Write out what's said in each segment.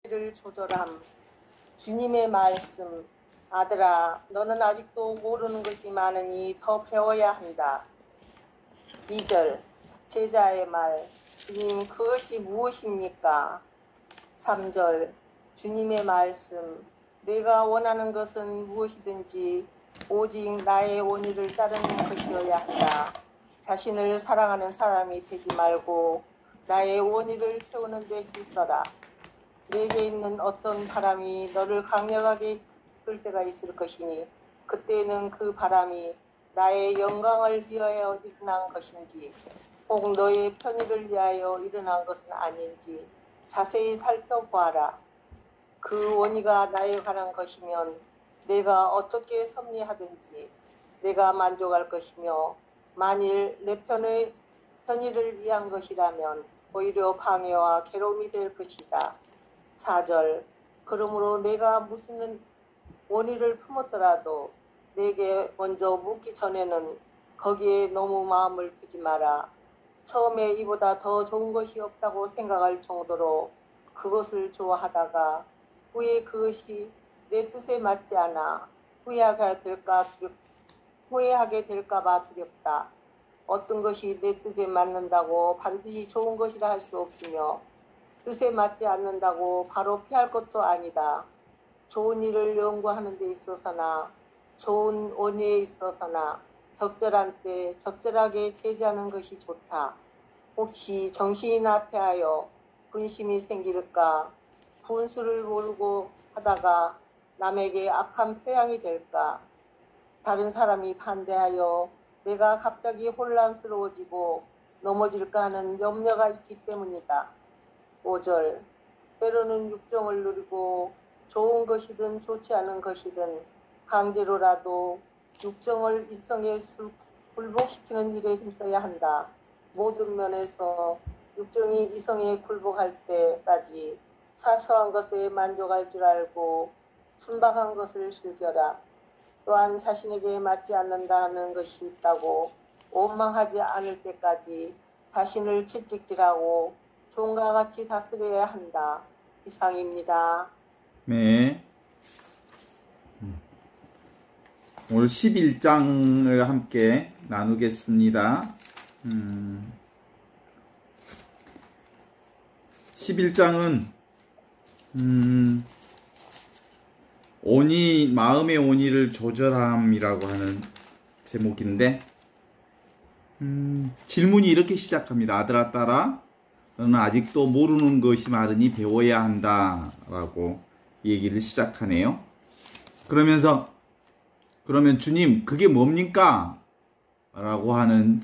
원리를 조절함. 주님의 말씀. 아들아, 너는 아직도 모르는 것이 많으니 더 배워야 한다. 2절. 제자의 말. 주님, 그것이 무엇입니까? 3절. 주님의 말씀. 내가 원하는 것은 무엇이든지 오직 나의 원의를 따르는 것이어야 한다. 자신을 사랑하는 사람이 되지 말고 나의 원의를 채우는 데 힘써라. 내게 있는 어떤 바람이 너를 강력하게 이끌 때가 있을 것이니 그때는 그 바람이 나의 영광을 위하여 일어난 것인지 혹 너의 편의를 위하여 일어난 것은 아닌지 자세히 살펴보아라. 그 원의가 나에 관한 것이면 내가 어떻게 섭리하든지 내가 만족할 것이며 만일 내 편의를 위한 것이라면 오히려 방해와 괴로움이 될 것이다. 4절. 그러므로 내가 무슨 원의를 품었더라도 내게 먼저 묻기 전에는 거기에 너무 마음을 두지 마라. 처음에 이보다 더 좋은 것이 없다고 생각할 정도로 그것을 좋아하다가 후에 그것이 내 뜻에 맞지 않아 후회하게 될까 봐 두렵다. 어떤 것이 내 뜻에 맞는다고 반드시 좋은 것이라 할 수 없으며 뜻에 맞지 않는다고 바로 피할 것도 아니다. 좋은 일을 연구하는 데 있어서나 좋은 원의에 있어서나 적절한 때 적절하게 제지하는 것이 좋다. 혹시 정신이 나태하여 분심이 생길까? 분수를 몰고 하다가 남에게 악한 표양이 될까? 다른 사람이 반대하여 내가 갑자기 혼란스러워지고 넘어질까 하는 염려가 있기 때문이다. 5절. 때로는 육정을 누리고 좋은 것이든 좋지 않은 것이든 강제로라도 육정을 이성에 굴복시키는 일에 힘써야 한다. 모든 면에서 육정이 이성에 굴복할 때까지 사소한 것에 만족할 줄 알고 순박한 것을 즐겨라. 또한 자신에게 맞지 않는다는 것이 있다고 원망하지 않을 때까지 자신을 채찍질하고 종과 같이 다스려야 한다. 이상입니다. 네. 오늘 11장을 함께 나누겠습니다. 11장은 마음의 온의를 조절함이라고 하는 제목인데 질문이 이렇게 시작합니다. 아들아 딸아 너는 아직도 모르는 것이 많으니 배워야 한다 라고 얘기를 시작하네요. 그러면 주님 그게 뭡니까? 라고 하는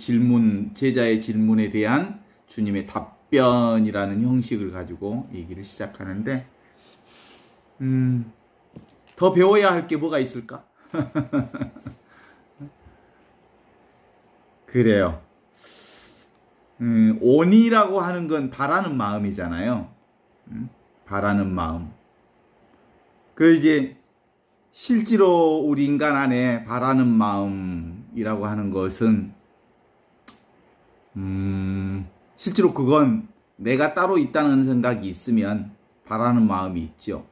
제자의 질문에 대한 주님의 답변이라는 형식을 가지고 얘기를 시작하는데 더 배워야 할 게 뭐가 있을까? 그래요. 온이라고 하는 건 바라는 마음이잖아요. 바라는 마음. 이제 실제로 우리 인간 안에 바라는 마음이라고 하는 것은 실제로 그건 내가 따로 있다는 생각이 있으면 바라는 마음이 있죠.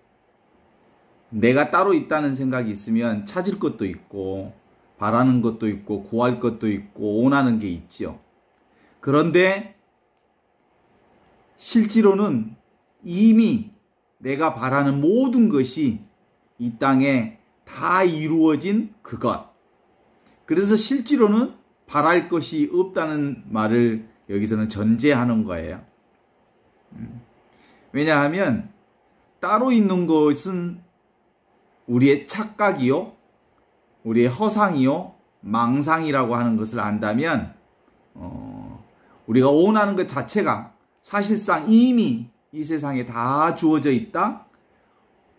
내가 따로 있다는 생각이 있으면 찾을 것도 있고 바라는 것도 있고 구할 것도 있고 원하는 게 있죠. 그런데 실제로는 이미 내가 바라는 모든 것이 이 땅에 다 이루어진 그것. 그래서 실제로는 바랄 것이 없다는 말을 여기서는 전제하는 거예요. 왜냐하면 따로 있는 것은 우리의 착각이요, 우리의 허상이요, 망상이라고 하는 것을 안다면 우리가 원하는 것 자체가 사실상 이미 이 세상에 다 주어져 있다,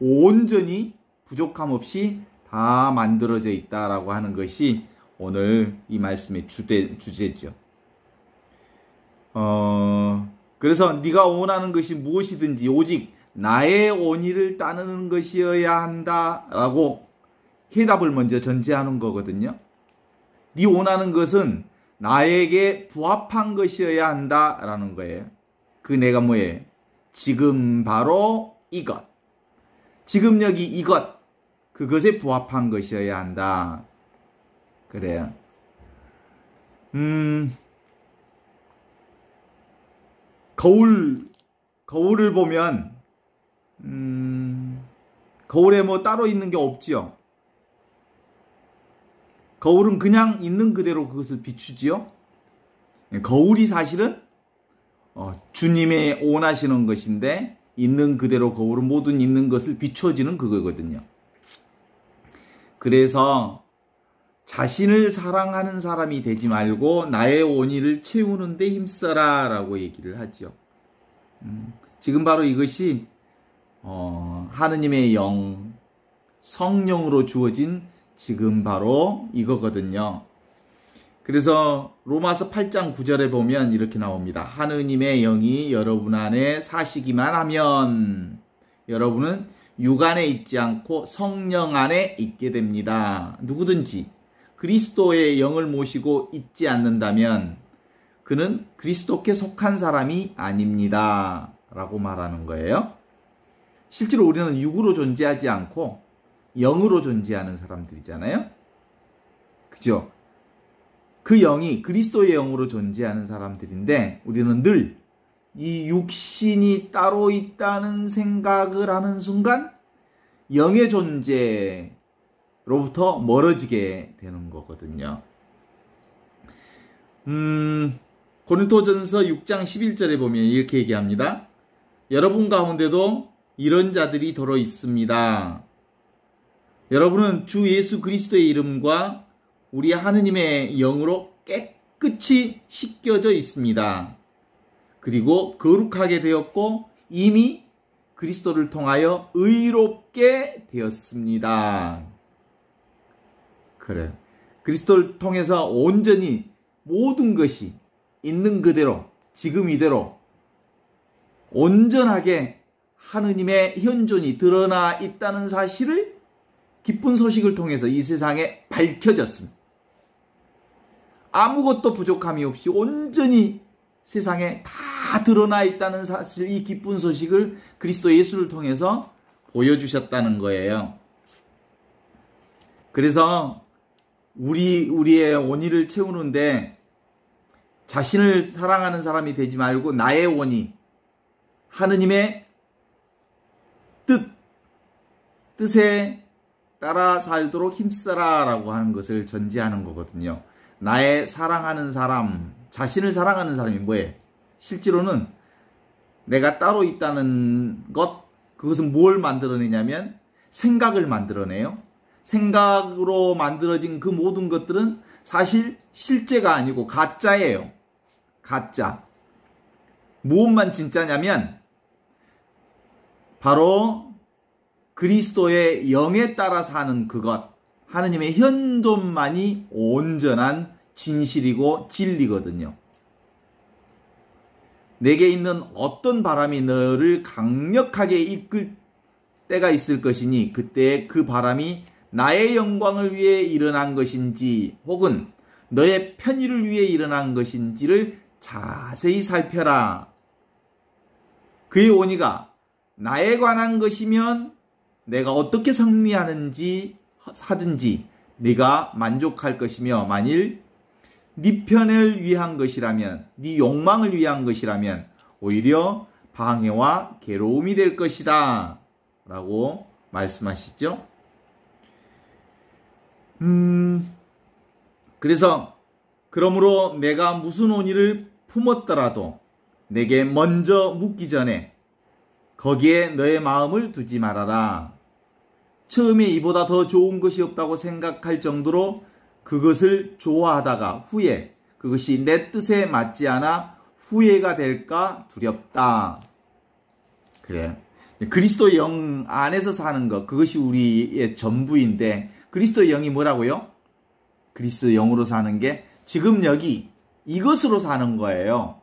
온전히 부족함 없이 다 만들어져 있다라고 하는 것이 오늘 이 말씀의 주제죠. 그래서 네가 원하는 것이 무엇이든지 오직 나의 원의를 따르는 것이어야 한다라고 해답을 먼저 전제하는 거거든요. 네 원하는 것은 나에게 부합한 것이어야 한다라는 거예요. 그 내가 뭐예요? 지금 바로 이것. 지금 여기 이것. 그것에 부합한 것이어야 한다. 그래요. 거울을 보면, 거울에 뭐 따로 있는 게 없지요. 거울은 그냥 있는 그대로 그것을 비추지요. 거울이 사실은 주님의 원하시는 것인데, 있는 그대로 거울은 모든 있는 것을 비춰지는 그거거든요. 그래서 자신을 사랑하는 사람이 되지 말고 나의 원의를 채우는 데 힘써라 라고 얘기를 하죠. 지금 바로 이것이 하느님의 영, 성령으로 주어진 지금 바로 이거거든요. 그래서 로마서 8장 9절에 보면 이렇게 나옵니다. 하느님의 영이 여러분 안에 사시기만 하면 여러분은 육 안에 있지 않고 성령 안에 있게 됩니다. 누구든지 그리스도의 영을 모시고 있지 않는다면 그는 그리스도께 속한 사람이 아닙니다. 라고 말하는 거예요. 실제로 우리는 육으로 존재하지 않고 영으로 존재하는 사람들이잖아요. 그죠? 그 영이 그리스도의 영으로 존재하는 사람들인데 우리는 늘 이 육신이 따로 있다는 생각을 하는 순간 영의 존재로부터 멀어지게 되는 거거든요. 고린도전서 6장 11절에 보면 이렇게 얘기합니다. 여러분 가운데도 이런 자들이 더러 있습니다. 여러분은 주 예수 그리스도의 이름과 우리 하느님의 영으로 깨끗이 씻겨져 있습니다. 그리고 거룩하게 되었고 이미 그리스도를 통하여 의롭게 되었습니다. 그래요. 그리스도를 통해서 온전히 모든 것이 있는 그대로 지금 이대로 온전하게 하느님의 현존이 드러나 있다는 사실을 기쁜 소식을 통해서 이 세상에 밝혀졌습니다. 아무것도 부족함이 없이 온전히 세상에 다 드러나 있다는 사실, 이 기쁜 소식을 그리스도 예수를 통해서 보여주셨다는 거예요. 그래서 우리의 원의를 채우는데 자신을 사랑하는 사람이 되지 말고 나의 원의, 하느님의 뜻에 따라 살도록 힘써라 라고 하는 것을 전제하는 거거든요. 나의 사랑하는 사람, 자신을 사랑하는 사람이 뭐예요? 실제로는 내가 따로 있다는 것, 그것은 뭘 만들어내냐면 생각을 만들어내요. 생각으로 만들어진 그 모든 것들은 사실 실제가 아니고 가짜예요. 가짜. 무엇만 진짜냐면 바로 그리스도의 영에 따라 사는 그것, 하느님의 현존만이 온전한 진실이고 진리거든요. 내게 있는 어떤 바람이 너를 강력하게 이끌 때가 있을 것이니 그때 그 바람이 나의 영광을 위해 일어난 것인지 혹은 너의 편의를 위해 일어난 것인지를 자세히 살펴라. 그의 원의가 나에 관한 것이면 내가 어떻게 승리하든지 네가 만족할 것이며 만일 네 편을 위한 것이라면, 네 욕망을 위한 것이라면 오히려 방해와 괴로움이 될 것이다 라고 말씀하시죠. 그래서 그러므로 내가 무슨 원의를 품었더라도 내게 먼저 묻기 전에 거기에 너의 마음을 두지 말아라. 처음에 이보다 더 좋은 것이 없다고 생각할 정도로 그것을 좋아하다가 후에 그것이 내 뜻에 맞지 않아 후회가 될까 두렵다. 그래요. 그리스도의 영 안에서 사는 것, 그것이 우리의 전부인데 그리스도의 영이 뭐라고요? 그리스도의 영으로 사는 게 지금 여기 이것으로 사는 거예요.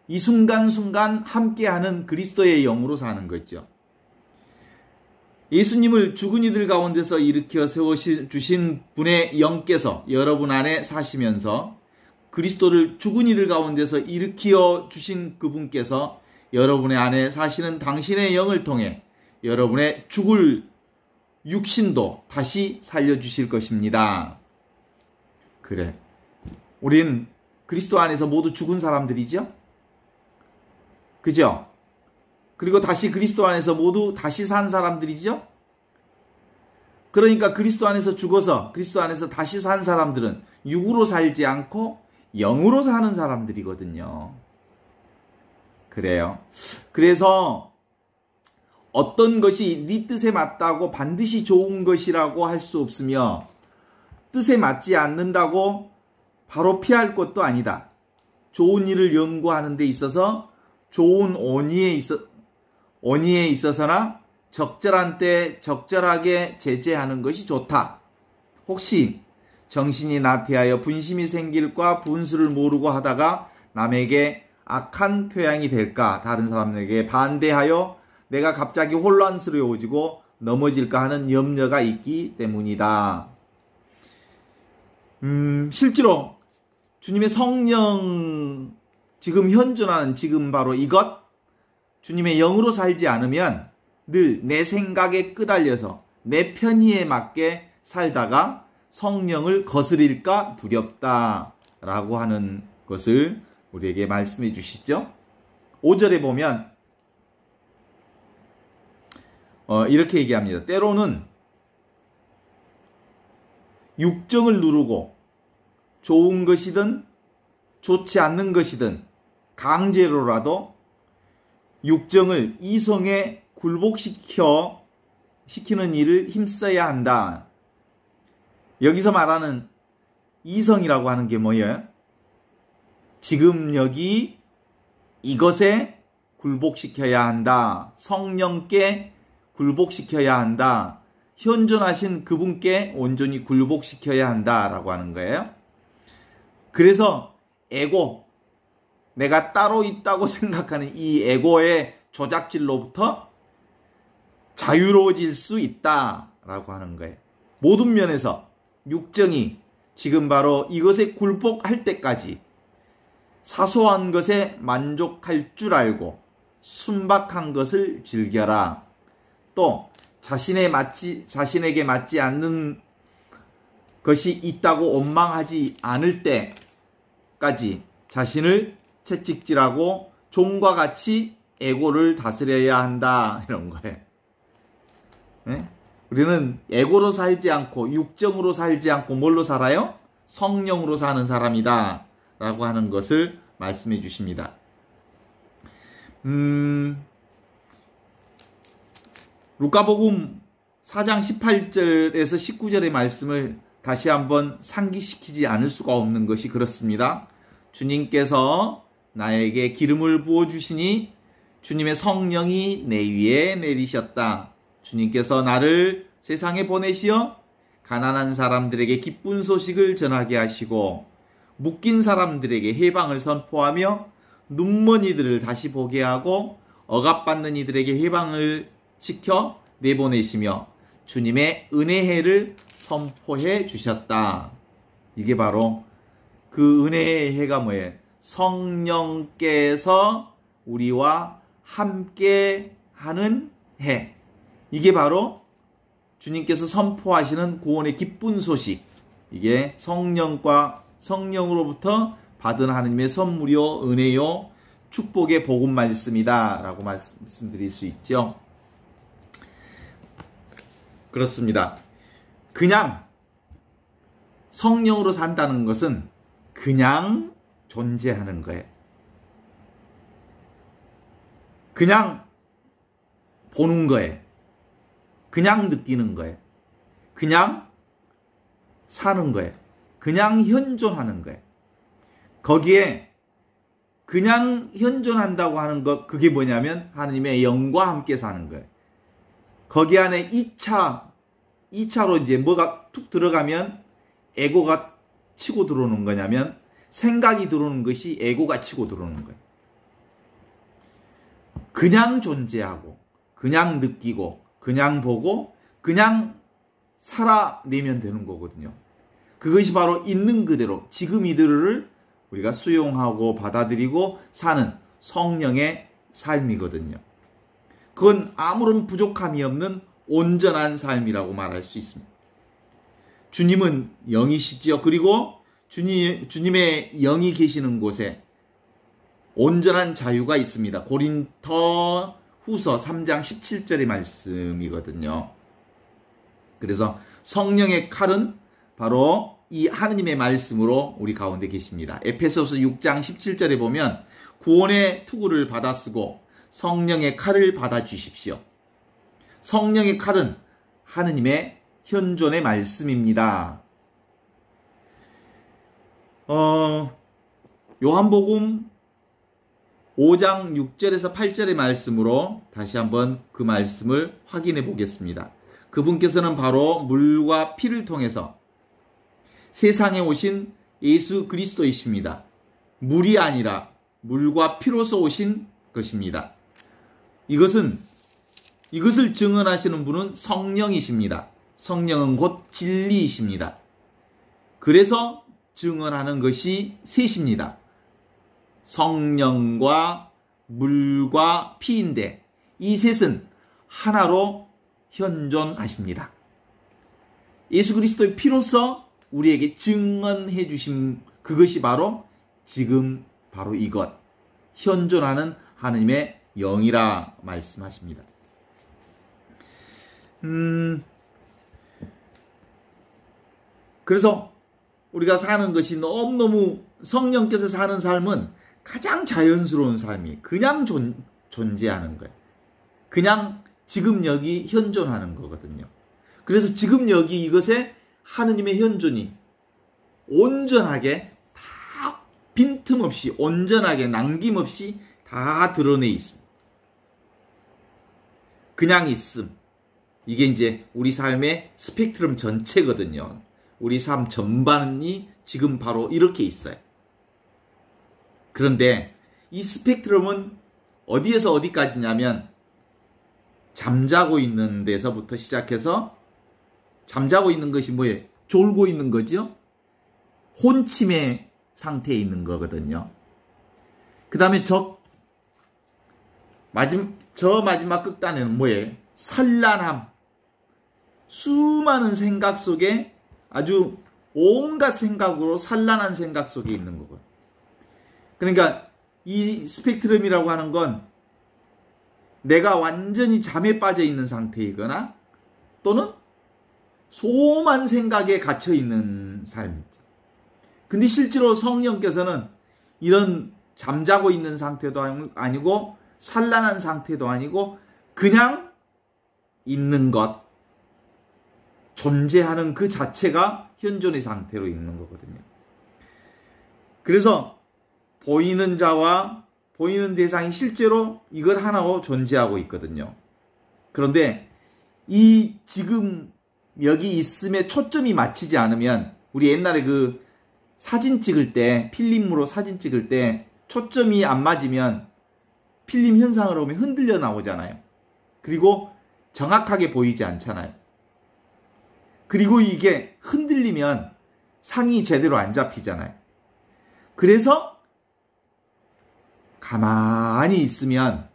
이 순간순간 함께하는 그리스도의 영으로 사는 거죠. 예수님을 죽은 이들 가운데서 일으켜 세워주신 분의 영께서 여러분 안에 사시면서 그리스도를 죽은 이들 가운데서 일으켜 주신 그분께서 여러분의 안에 사시는 당신의 영을 통해 여러분의 죽을 육신도 다시 살려주실 것입니다. 그래. 우린 그리스도 안에서 모두 죽은 사람들이죠? 그죠? 그리고 다시 그리스도 안에서 모두 다시 산 사람들이죠? 그러니까 그리스도 안에서 죽어서 그리스도 안에서 다시 산 사람들은 육으로 살지 않고 영으로 사는 사람들이거든요. 그래요. 그래서 어떤 것이 네 뜻에 맞다고 반드시 좋은 것이라고 할 수 없으며 뜻에 맞지 않는다고 바로 피할 것도 아니다. 좋은 일을 연구하는 데 있어서 좋은 원의에 있어서나 적절한 때 적절하게 제재하는 것이 좋다. 혹시 정신이 나태하여 분심이 생길까 분수를 모르고 하다가 남에게 악한 표양이 될까 다른 사람에게 반대하여 내가 갑자기 혼란스러워지고 넘어질까 하는 염려가 있기 때문이다. 실제로 주님의 성령 지금 현존하는 지금 바로 이것 주님의 영으로 살지 않으면 늘 내 생각에 끄달려서 내 편의에 맞게 살다가 성령을 거스릴까 두렵다라고 하는 것을 우리에게 말씀해 주시죠. 5절에 보면 이렇게 얘기합니다. 때로는 육정을 누르고 좋은 것이든 좋지 않는 것이든 강제로라도 육정을 이성에 굴복시키는 일을 힘써야 한다. 여기서 말하는 이성이라고 하는 게 뭐예요? 지금 여기 이것에 굴복시켜야 한다. 성령께 굴복시켜야 한다. 현존하신 그분께 온전히 굴복시켜야 한다라고 하는 거예요. 그래서 에고, 내가 따로 있다고 생각하는 이 에고의 조작질로부터 자유로워질 수 있다라고 하는 거예요. 모든 면에서 육정이 지금 바로 이것에 굴복할 때까지 사소한 것에 만족할 줄 알고 순박한 것을 즐겨라. 또 자신에게 맞지 않는 것이 있다고 원망하지 않을 때까지 자신을 채찍질하고 종과 같이 에고를 다스려야 한다. 이런 거예요. 네? 우리는 에고로 살지 않고 육정으로 살지 않고 뭘로 살아요? 성령으로 사는 사람이다. 라고 하는 것을 말씀해 주십니다. 루카복음 4장 18절에서 19절의 말씀을 다시 한번 상기시키지 않을 수가 없는 것이 그렇습니다. 주님께서 나에게 기름을 부어주시니 주님의 성령이 내 위에 내리셨다. 주님께서 나를 세상에 보내시어 가난한 사람들에게 기쁜 소식을 전하게 하시고 묶인 사람들에게 해방을 선포하며 눈먼 이들을 다시 보게 하고 억압받는 이들에게 해방을 시켜 내보내시며 주님의 은혜해를 선포해 주셨다. 이게 바로 그 은혜의 해가 뭐예요? 성령께서 우리와 함께 하는 해. 이게 바로 주님께서 선포하시는 구원의 기쁜 소식. 이게 성령으로부터 받은 하나님의 선물이요, 은혜요, 축복의 복음 말씀이다. 라고 말씀드릴 수 있죠. 그렇습니다. 그냥 성령으로 산다는 것은 그냥 존재하는 거예요. 그냥 보는 거예요. 그냥 느끼는 거예요. 그냥 사는 거예요. 그냥 현존하는 거예요. 거기에 그냥 현존한다고 하는 것, 그게 뭐냐면 하나님의 영과 함께 사는 거예요. 거기 안에 2차로 이제 뭐가 툭 들어가면 에고가 치고 들어오는 거냐면 생각이 들어오는 것이 에고가 치고 들어오는 거예요. 그냥 존재하고 그냥 느끼고 그냥 보고 그냥 살아내면 되는 거거든요. 그것이 바로 있는 그대로 지금 이대로를 우리가 수용하고 받아들이고 사는 성령의 삶이거든요. 그건 아무런 부족함이 없는 온전한 삶이라고 말할 수 있습니다. 주님은 영이시지요. 그리고 주님의 영이 계시는 곳에 온전한 자유가 있습니다. 고린도 후서 3장 17절의 말씀이거든요. 그래서 성령의 칼은 바로 이 하느님의 말씀으로 우리 가운데 계십니다. 에페소서 6장 17절에 보면 구원의 투구를 받아 쓰고 성령의 칼을 받아 주십시오. 성령의 칼은 하느님의 현존의 말씀입니다. 요한복음 5장 6절에서 8절의 말씀으로 다시 한번 그 말씀을 확인해 보겠습니다. 그분께서는 바로 물과 피를 통해서 세상에 오신 예수 그리스도이십니다. 물이 아니라 물과 피로서 오신 것입니다. 이것을 증언하시는 분은 성령이십니다. 성령은 곧 진리이십니다. 그래서 증언하는 것이 셋입니다. 성령과 물과 피인데 이 셋은 하나로 현존하십니다. 예수 그리스도의 피로서 우리에게 증언해 주신 그것이 바로 지금 바로 이것 현존하는 하느님의 영이라 말씀하십니다. 그래서 우리가 사는 것이 너무너무 성령께서 사는 삶은 가장 자연스러운 삶이 그냥 존재하는 거예요. 그냥 지금 여기 현존하는 거거든요. 그래서 지금 여기 이것에 하느님의 현존이 온전하게 다 빈틈없이 온전하게 남김없이 다 드러내 있습니다. 그냥 있음. 이게 이제 우리 삶의 스펙트럼 전체거든요. 우리 삶 전반이 지금 바로 이렇게 있어요. 그런데 이 스펙트럼은 어디에서 어디까지냐면 잠자고 있는 데서부터 시작해서 잠자고 있는 것이 뭐예요? 졸고 있는 거죠? 혼침의 상태에 있는 거거든요. 그 다음에 저 마지막 끝단에는 뭐예요? 산란함. 수많은 생각 속에 아주 온갖 생각으로 산란한 생각 속에 있는 거거든요. 그러니까 이 스펙트럼이라고 하는 건 내가 완전히 잠에 빠져 있는 상태이거나 또는 소만 생각에 갇혀 있는 삶이죠. 근데 실제로 성령께서는 이런 잠자고 있는 상태도 아니고 산란한 상태도 아니고 그냥 있는 것, 존재하는 그 자체가 현존의 상태로 있는 거거든요. 그래서 보이는 자와 보이는 대상이 실제로 이것 하나로 존재하고 있거든요. 그런데 이 지금 여기 있음에 초점이 맞추지 않으면 우리 옛날에 그 사진 찍을 때 필름으로 사진 찍을 때 초점이 안 맞으면 필름 현상으로 보면 흔들려 나오잖아요. 그리고 정확하게 보이지 않잖아요. 그리고 이게 흔들리면 상이 제대로 안 잡히잖아요. 그래서 가만히 있으면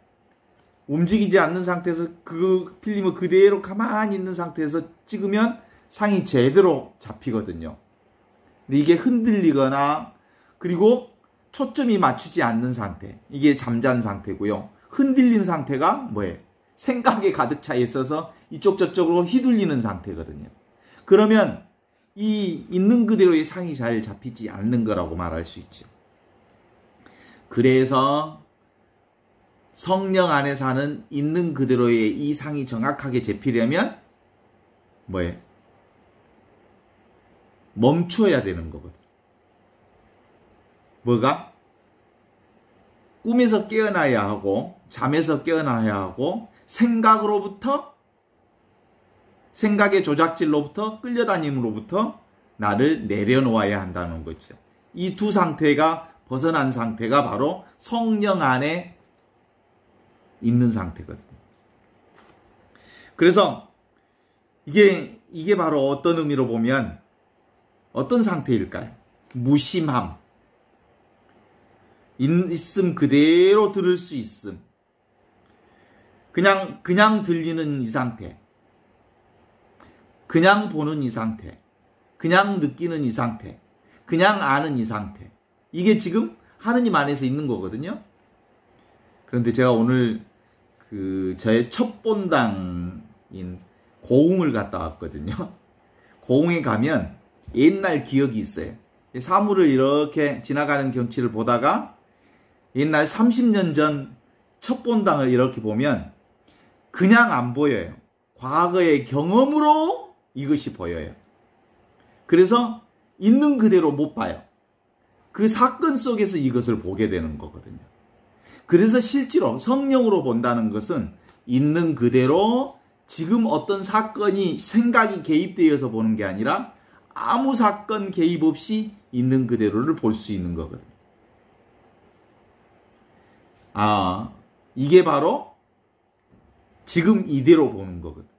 움직이지 않는 상태에서 그 필름을 그대로 가만히 있는 상태에서 찍으면 상이 제대로 잡히거든요. 근데 이게 흔들리거나 그리고 초점이 맞추지 않는 상태, 이게 잠잔 상태고요. 흔들린 상태가 뭐예요? 생각에 가득 차 있어서 이쪽 저쪽으로 휘둘리는 상태거든요. 그러면 이 있는 그대로의 상이 잘 잡히지 않는 거라고 말할 수 있죠. 그래서 성령 안에 사는 있는 그대로의 이 상이 정확하게 잡히려면 뭐예요? 멈춰야 되는 거거든. 뭐가? 꿈에서 깨어나야 하고 잠에서 깨어나야 하고 생각의 조작질로부터 끌려다님으로부터 나를 내려놓아야 한다는 거죠. 이 두 상태가 벗어난 상태가 바로 성령 안에 있는 상태거든요. 그래서 이게 바로 어떤 의미로 보면 어떤 상태일까요? 무심함. 있음 그대로 들을 수 있음. 그냥 들리는 이 상태, 그냥 보는 이 상태, 그냥 느끼는 이 상태, 그냥 아는 이 상태. 이게 지금 하느님 안에서 있는 거거든요. 그런데 제가 오늘 저의 첫 본당인 고흥을 갔다 왔거든요. 고흥에 가면 옛날 기억이 있어요. 사물을 이렇게 지나가는 경치를 보다가 옛날 30년 전 첫 본당을 이렇게 보면 그냥 안 보여요. 과거의 경험으로 이것이 보여요. 그래서 있는 그대로 못 봐요. 그 사건 속에서 이것을 보게 되는 거거든요. 그래서 실제로 성령으로 본다는 것은 있는 그대로 지금 어떤 사건이 생각이 개입되어서 보는 게 아니라 아무 사건 개입 없이 있는 그대로를 볼 수 있는 거거든요. 이게 바로 지금 이대로 보는 거거든요.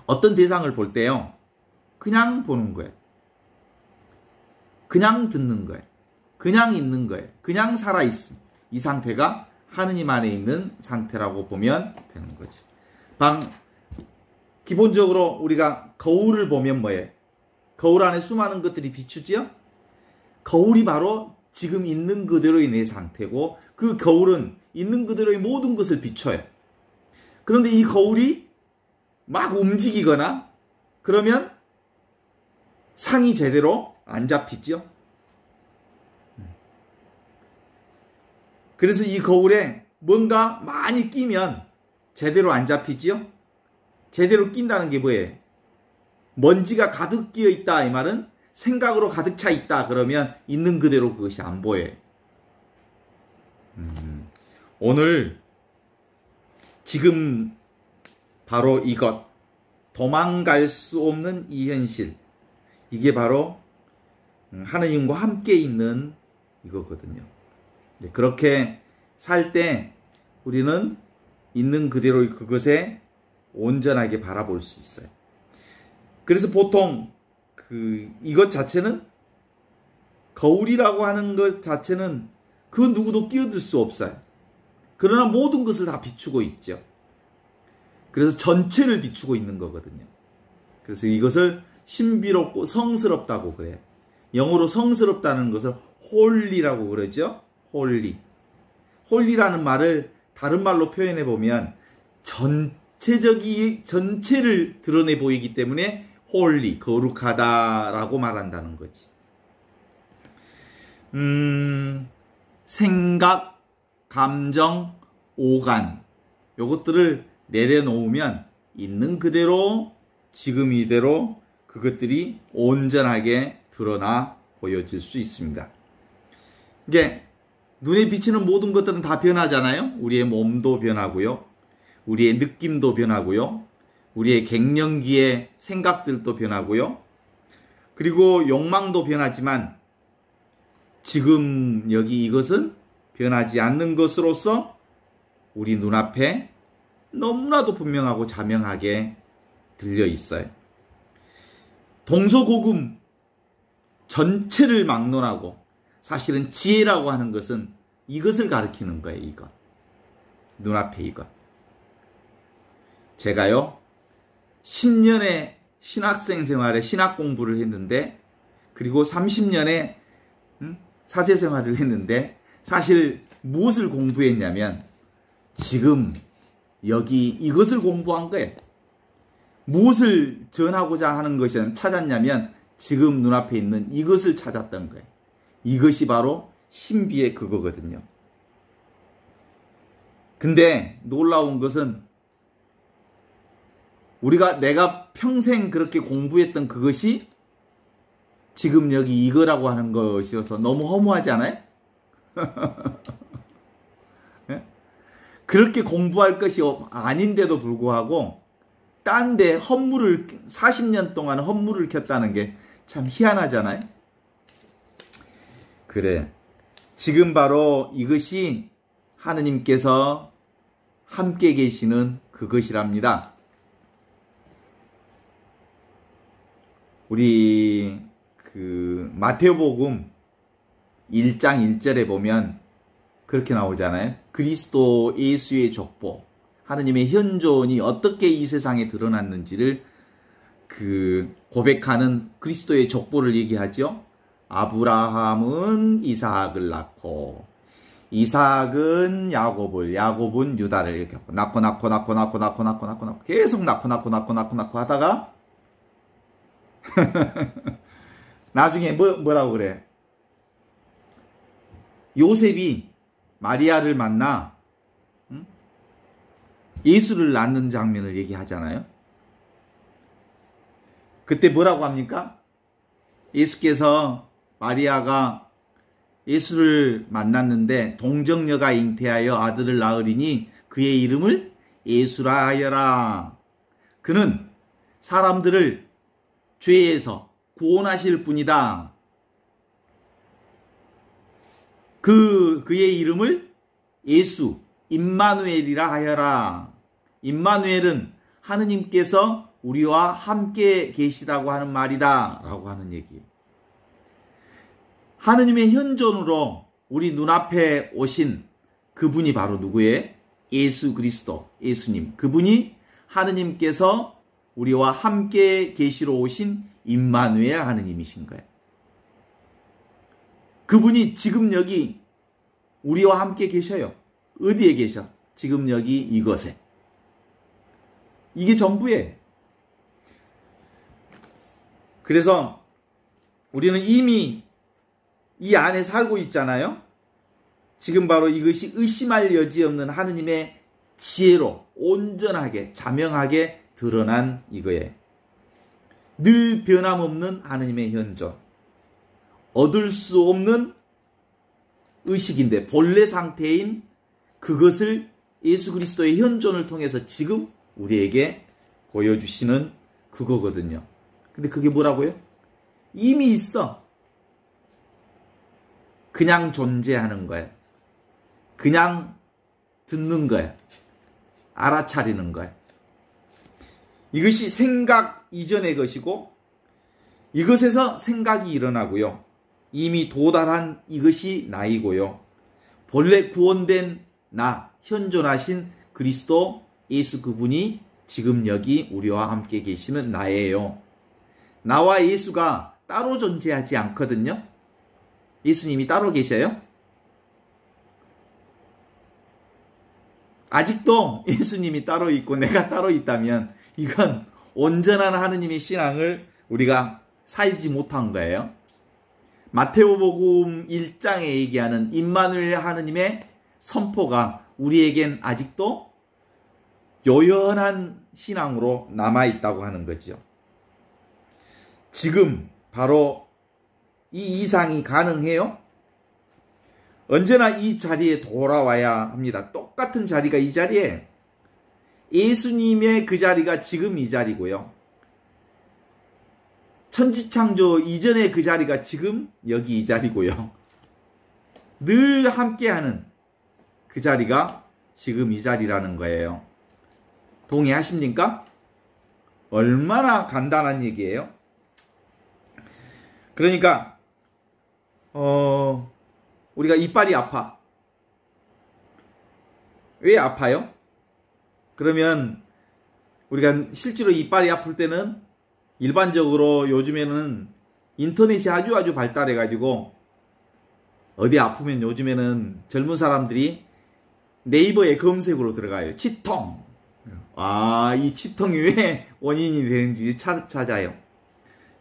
어떤 대상을 볼 때요, 그냥 보는 거예요. 그냥 듣는 거예요. 그냥 있는 거예요. 그냥 살아있음. 이 상태가 하느님 안에 있는 상태라고 보면 되는 거죠. 기본적으로 우리가 거울을 보면 뭐예요? 거울 안에 수많은 것들이 비추지요? 거울이 바로 지금 있는 그대로의 내 상태고, 그 거울은 있는 그대로의 모든 것을 비춰요. 그런데 이 거울이 막 움직이거나 그러면 상이 제대로 안 잡히죠. 그래서 이 거울에 뭔가 많이 끼면 제대로 안 잡히지요. 제대로 낀다는 게 뭐예요? 먼지가 가득 끼어 있다, 이 말은 생각으로 가득 차 있다, 그러면 있는 그대로 그것이 안 보여요. 오늘 지금 바로 이것, 도망갈 수 없는 이 현실, 이게 바로 하느님과 함께 있는 이거거든요. 그렇게 살 때 우리는 있는 그대로의 그것에 온전하게 바라볼 수 있어요. 그래서 보통 이것 자체는, 거울이라고 하는 것 자체는 그 누구도 끼어들 수 없어요. 그러나 모든 것을 다 비추고 있죠. 그래서 전체를 비추고 있는 거거든요. 그래서 이것을 신비롭고 성스럽다고 그래요. 영어로 성스럽다는 것을 홀리라고 그러죠. 홀리라는 말을 다른 말로 표현해 보면 전체를 드러내 보이기 때문에 홀리, 거룩하다라고 말한다는 거지. 생각, 감정, 오간, 요것들을 내려놓으면 있는 그대로, 지금 이대로 그것들이 온전하게 드러나 보여질 수 있습니다. 이게 눈에 비치는 모든 것들은 다 변하잖아요. 우리의 몸도 변하고요. 우리의 느낌도 변하고요. 우리의 갱년기의 생각들도 변하고요. 그리고 욕망도 변하지만 지금 여기 이것은 변하지 않는 것으로서 우리 눈앞에 너무나도 분명하고 자명하게 들려 있어요. 동서고금 전체를 막론하고 사실은 지혜라고 하는 것은 이것을 가리키는 거예요. 이것. 눈앞에 이것. 제가요, 10년의 신학생 생활에 신학 공부를 했는데, 그리고 30년의 사제 생활을 했는데, 사실 무엇을 공부했냐면 지금 여기 이것을 공부한 거예요. 무엇을 전하고자 하는 것이 찾았냐면 지금 눈앞에 있는 이것을 찾았던 거예요. 이것이 바로 신비의 그거거든요. 근데 놀라운 것은 내가 평생 그렇게 공부했던 그것이 지금 여기 이거라고 하는 것이어서 너무 허무하지 않아요? 네? 그렇게 공부할 것이 아닌데도 불구하고 딴 데 40년 동안 헌물을 켰다는 게 참 희한하잖아요? 그래. 지금 바로 이것이 하느님께서 함께 계시는 그것이랍니다. 우리 마태복음 1장 1절에 보면 그렇게 나오잖아요. 그리스도 예수의 족보, 하느님의 현존이 어떻게 이 세상에 드러났는지를 고백하는 그리스도의 족보를 얘기하죠. 아브라함은 이삭을 낳고, 이삭은 야곱을, 야곱은 유다를 이렇게 낳고 계속 낳고 하다가 나중에 뭐라고 그래? 요셉이 마리아를 만나 예수를 낳는 장면을 얘기하잖아요. 그때 뭐라고 합니까? 예수께서 마리아가 예수를 만났는데 동정녀가 잉태하여 아들을 낳으리니 그의 이름을 예수라 하여라. 그는 사람들을 죄에서 구원하실 분이다. 그의 이름을 예수, 임마누엘이라 하여라. 임마누엘은 하느님께서 우리와 함께 계시다고 하는 말이다 라고 하는 얘기예요. 하느님의 현존으로 우리 눈앞에 오신 그분이 바로 누구예요? 예수 그리스도, 예수님. 그분이 하느님께서 우리와 함께 계시러 오신 임마누엘 하느님이신 거예요. 그분이 지금 여기 우리와 함께 계셔요. 어디에 계셔? 지금 여기 이것에. 이게 전부예요. 그래서 우리는 이미 이 안에 살고 있잖아요. 지금 바로 이것이 의심할 여지 없는 하느님의 지혜로 온전하게 자명하게 드러난 이거예요. 늘 변함없는 하느님의 현존. 얻을 수 없는 의식인데 본래 상태인 그것을 예수 그리스도의 현존을 통해서 지금 우리에게 보여주시는 그거거든요. 근데 그게 뭐라고요? 이미 있어. 그냥 존재하는 거예요. 그냥 듣는 거예요. 알아차리는 거예요. 이것이 생각 이전의 것이고 이것에서 생각이 일어나고요. 이미 도달한 이것이 나이고요. 본래 구원된 나, 현존하신 그리스도 예수 그분이 지금 여기 우리와 함께 계시는 나예요. 나와 예수가 따로 존재하지 않거든요. 예수님이 따로 계셔요? 아직도 예수님이 따로 있고 내가 따로 있다면 이건 온전한 하느님의 신앙을 우리가 살지 못한 거예요. 마태복음 1장에 얘기하는 임마누엘 하느님의 선포가 우리에겐 아직도 요연한 신앙으로 남아있다고 하는 거죠. 지금 바로 이 이상이 가능해요? 언제나 이 자리에 돌아와야 합니다. 똑같은 자리가 이 자리에 예수님의 그 자리가 지금 이 자리고요. 천지창조 이전의 그 자리가 지금 여기 이 자리고요. 늘 함께하는 그 자리가 지금 이 자리라는 거예요. 동의하십니까? 얼마나 간단한 얘기예요? 그러니까 우리가 이빨이 아파. 왜 아파요? 그러면 우리가 실제로 이빨이 아플 때는 일반적으로 요즘에는 인터넷이 아주 발달해가지고 어디 아프면 요즘에는 젊은 사람들이 네이버에 검색으로 들어가요. 치통. 이 치통이 왜 원인이 되는지 찾아요.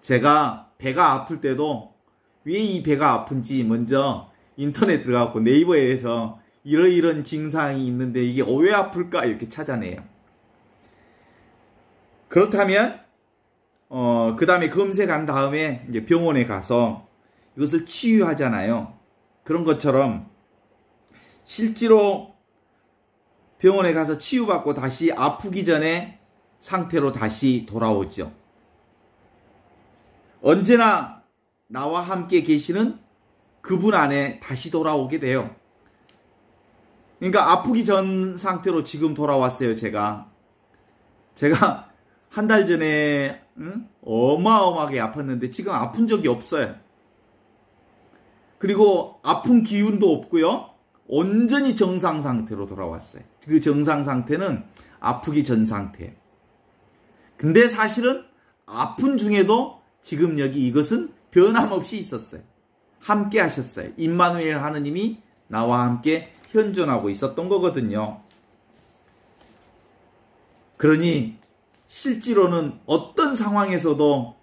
제가 배가 아플 때도 왜 이 배가 아픈지 먼저 인터넷 들어가고 네이버에서 이런 증상이 있는데 이게 왜 아플까 이렇게 찾아내요. 그렇다면 그 다음에 검색한 다음에 이제 병원에 가서 이것을 치유하잖아요. 그런 것처럼 실제로 병원에 가서 치유받고 다시 아프기 전에 상태로 다시 돌아오죠. 언제나 나와 함께 계시는 그분 안에 다시 돌아오게 돼요. 그러니까 아프기 전 상태로 지금 돌아왔어요. 제가 한 달 전에 어마어마하게 아팠는데 지금 아픈 적이 없어요. 그리고 아픈 기운도 없고요. 온전히 정상 상태로 돌아왔어요. 그 정상 상태는 아프기 전 상태. 근데 사실은 아픈 중에도 지금 여기 이것은 변함없이 있었어요. 함께 하셨어요. 임마누엘 하느님이 나와 함께 현존하고 있었던 거거든요. 그러니 실제로는 어떤 상황에서도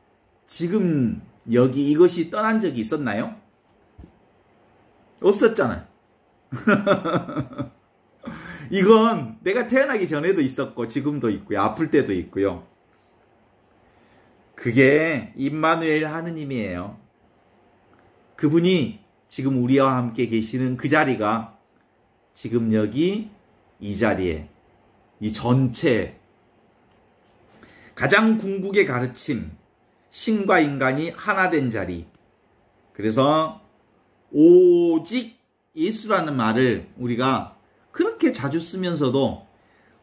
지금 여기 이것이 떠난 적이 있었나요? 없었잖아요. 이건 내가 태어나기 전에도 있었고 지금도 있고요. 아플 때도 있고요. 그게 임마누엘 하느님이에요. 그분이 지금 우리와 함께 계시는 그 자리가 지금 여기 이 자리에 이 전체 가장 궁극의 가르침, 신과 인간이 하나 된 자리. 그래서 오직 예수라는 말을 우리가 그렇게 자주 쓰면서도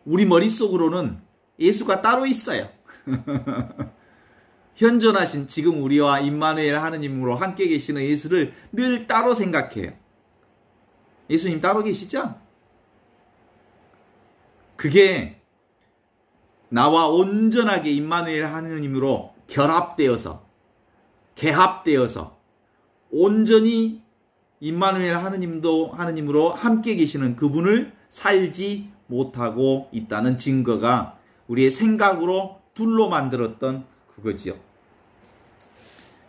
우리 머릿속으로는 예수가 따로 있어요. 현존하신 지금 우리와 임마누엘 하느님으로 함께 계시는 예수를 늘 따로 생각해요. 예수님 따로 계시죠? 그게 나와 온전하게 임마누엘 하느님으로 결합되어서 개합되어서 온전히 임마누엘 하느님으로 함께 계시는 그분을 살지 못하고 있다는 증거가 우리의 생각으로 둘로 만들었던 그거지요.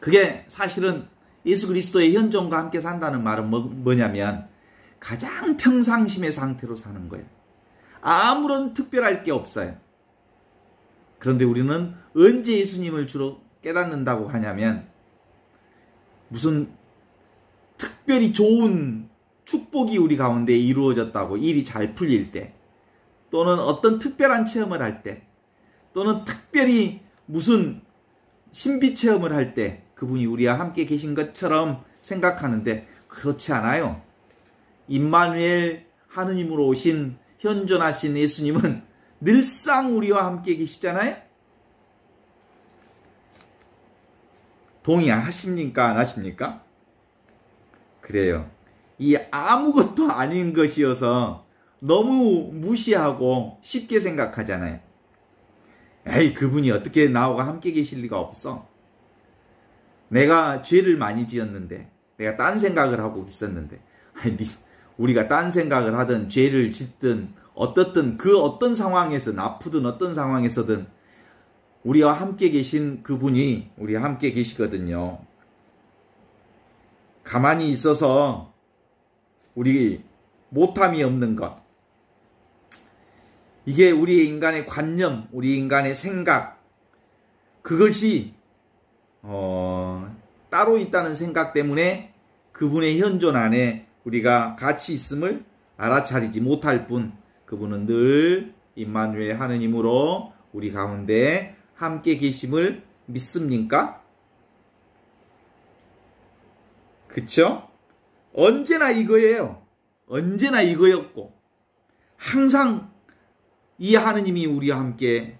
그게 사실은 예수 그리스도의 현존과 함께 산다는 말은 뭐냐면 가장 평상심의 상태로 사는 거예요. 아무런 특별할 게 없어요. 그런데 우리는 언제 예수님을 주로 깨닫는다고 하냐면 무슨 특별히 좋은 축복이 우리 가운데 이루어졌다고 일이 잘 풀릴 때 또는 어떤 특별한 체험을 할 때 또는 특별히 무슨 신비 체험을 할 때 그분이 우리와 함께 계신 것처럼 생각하는데 그렇지 않아요. 임마누엘 하느님으로 오신 현존하신 예수님은 늘상 우리와 함께 계시잖아요. 동의하십니까? 안 하십니까? 그래요. 이 아무것도 아닌 것이어서 너무 무시하고 쉽게 생각하잖아요. 에이, 그분이 어떻게 나와 함께 계실 리가 없어. 내가 죄를 많이 지었는데, 내가 딴 생각을 하고 있었는데, 아니, 우리가 딴 생각을 하든 죄를 짓든 어떻든 그 어떤 상황에서든 아프든 어떤 상황에서든 우리와 함께 계신 그분이 우리와 함께 계시거든요. 가만히 있어서 우리 못함이 없는 것. 이게 우리 인간의 관념, 우리 인간의 생각, 그것이 따로 있다는 생각 때문에 그분의 현존 안에 우리가 같이 있음을 알아차리지 못할 뿐 그분은 늘 임마누엘 하느님으로 우리 가운데 함께 계심을 믿습니까? 그쵸? 언제나 이거예요. 언제나 이거였고 항상 이 하느님이 우리와 함께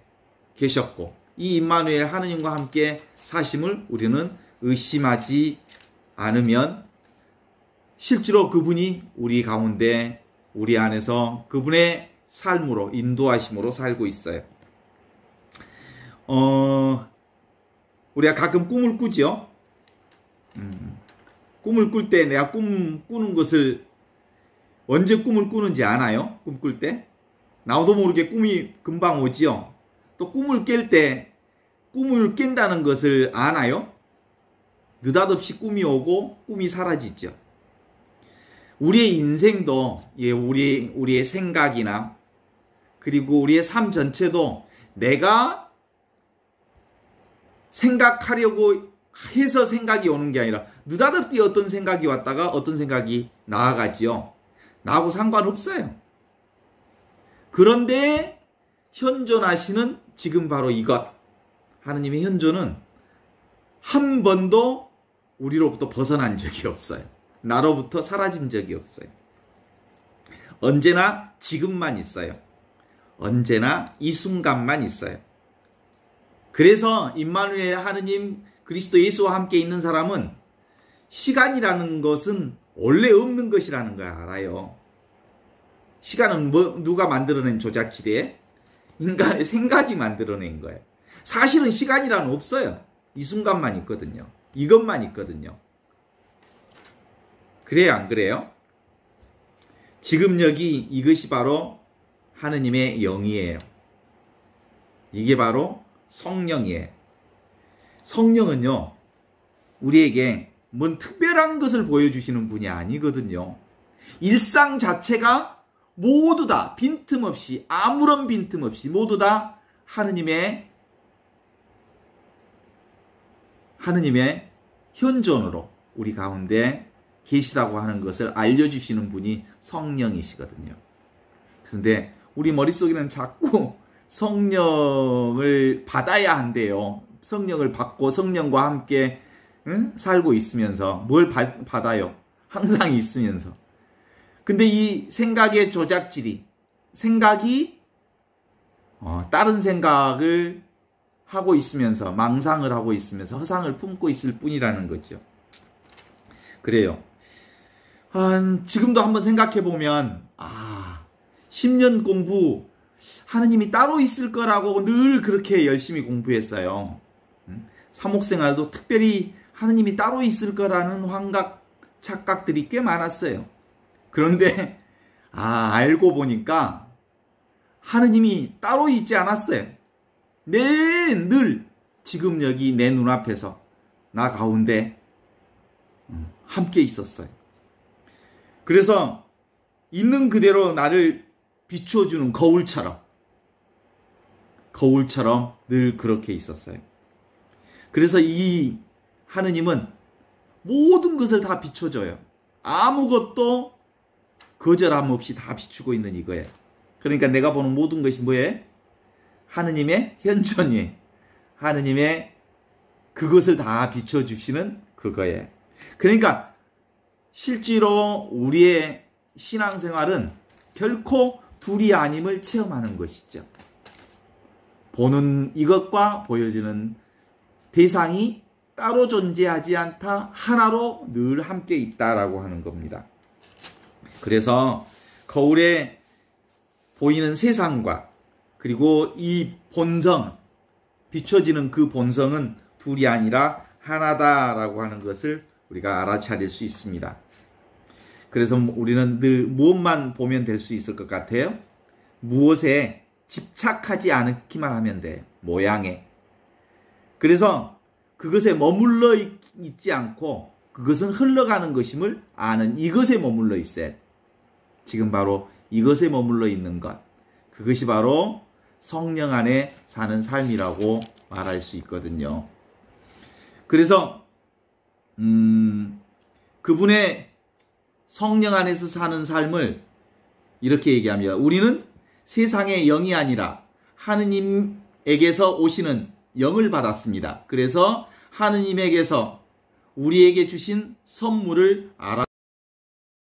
계셨고 이 임마누엘 하느님과 함께 사심을 우리는 의심하지 않으면 실제로 그분이 우리 가운데 우리 안에서 그분의 삶으로 인도하심으로 살고 있어요. 우리가 가끔 꿈을 꾸죠. 꿈을 꿀 때 내가 꾸는 것을 언제 꿈을 꾸는지 아나요? 꿈 꿀 때? 나도 모르게 꿈이 금방 오지요. 또 꿈을 깰 때 꿈을 깬다는 것을 아나요? 느닷없이 꿈이 오고 꿈이 사라지죠. 우리의 인생도 우리의 생각이나 그리고 우리의 삶 전체도 내가 생각하려고 해서 생각이 오는 게 아니라 느닷없이 어떤 생각이 왔다가 어떤 생각이 나아가지요. 나하고 상관없어요. 그런데 현존하시는 지금 바로 이것 하느님의 현존은 한 번도 우리로부터 벗어난 적이 없어요. 나로부터 사라진 적이 없어요. 언제나 지금만 있어요. 언제나 이 순간만 있어요. 그래서 임마누엘 하느님 그리스도 예수와 함께 있는 사람은 시간이라는 것은 원래 없는 것이라는 걸 알아요. 시간은 누가 만들어낸 조작질이에요? 인간의 생각이 만들어낸 거예요. 사실은 시간이란 없어요. 이 순간만 있거든요. 이것만 있거든요. 그래요, 안 그래요? 지금 여기 이것이 바로 하느님의 영이에요. 이게 바로 성령이에요. 성령은요, 우리에게 뭔 특별한 것을 보여주시는 분이 아니거든요. 일상 자체가 모두 다 빈틈없이, 아무런 빈틈없이 모두 다 하느님의 현존으로 우리 가운데 계시다고 하는 것을 알려주시는 분이 성령이시거든요. 그런데 우리 머릿속에는 자꾸 성령을 받아야 한대요. 성령을 받고 성령과 함께 살고 있으면서 뭘 받아요? 항상 있으면서. 근데 이 생각의 조작질이, 생각이 다른 생각을 하고 있으면서, 망상을 하고 있으면서 허상을 품고 있을 뿐이라는 거죠. 그래요. 지금도 한번 생각해 보면 10년 공부 하느님이 따로 있을 거라고 늘 그렇게 열심히 공부했어요. 사목생활도 특별히 하느님이 따로 있을 거라는 착각들이 꽤 많았어요. 그런데 알고 보니까 하느님이 따로 있지 않았어요. 늘 지금 여기 내 눈앞에서 나 가운데 함께 있었어요. 그래서 있는 그대로 나를 비추어주는 거울처럼 늘 그렇게 있었어요. 그래서 이 하느님은 모든 것을 다 비춰줘요. 아무것도 거절함 없이 다 비추고 있는 이거예요. 그러니까 내가 보는 모든 것이 뭐예요? 하느님의 현존이에요. 하느님의 그것을 다 비춰주시는 그거예요. 그러니까 실제로 우리의 신앙생활은 결코 둘이 아님을 체험하는 것이죠. 보는 이것과 보여지는 대상이 따로 존재하지 않다, 하나로 늘 함께 있다라고 하는 겁니다. 그래서 거울에 보이는 세상과 그리고 이 본성, 비춰지는 그 본성은 둘이 아니라 하나다라고 하는 것을 우리가 알아차릴 수 있습니다. 그래서 우리는 늘 무엇만 보면 될 수 있을 것 같아요? 무엇에 집착하지 않기만 하면 돼요. 모양에. 그래서 그것에 머물러 있지 않고 그것은 흘러가는 것임을 아는 이것에 머물러 있어요. 지금 바로 이것에 머물러 있는 것. 그것이 바로 성령 안에 사는 삶이라고 말할 수 있거든요. 그래서 그분의 성령 안에서 사는 삶을 이렇게 얘기합니다. 우리는 세상의 영이 아니라 하느님에게서 오시는 영을 받았습니다. 그래서 하느님에게서 우리에게 주신 선물을 알아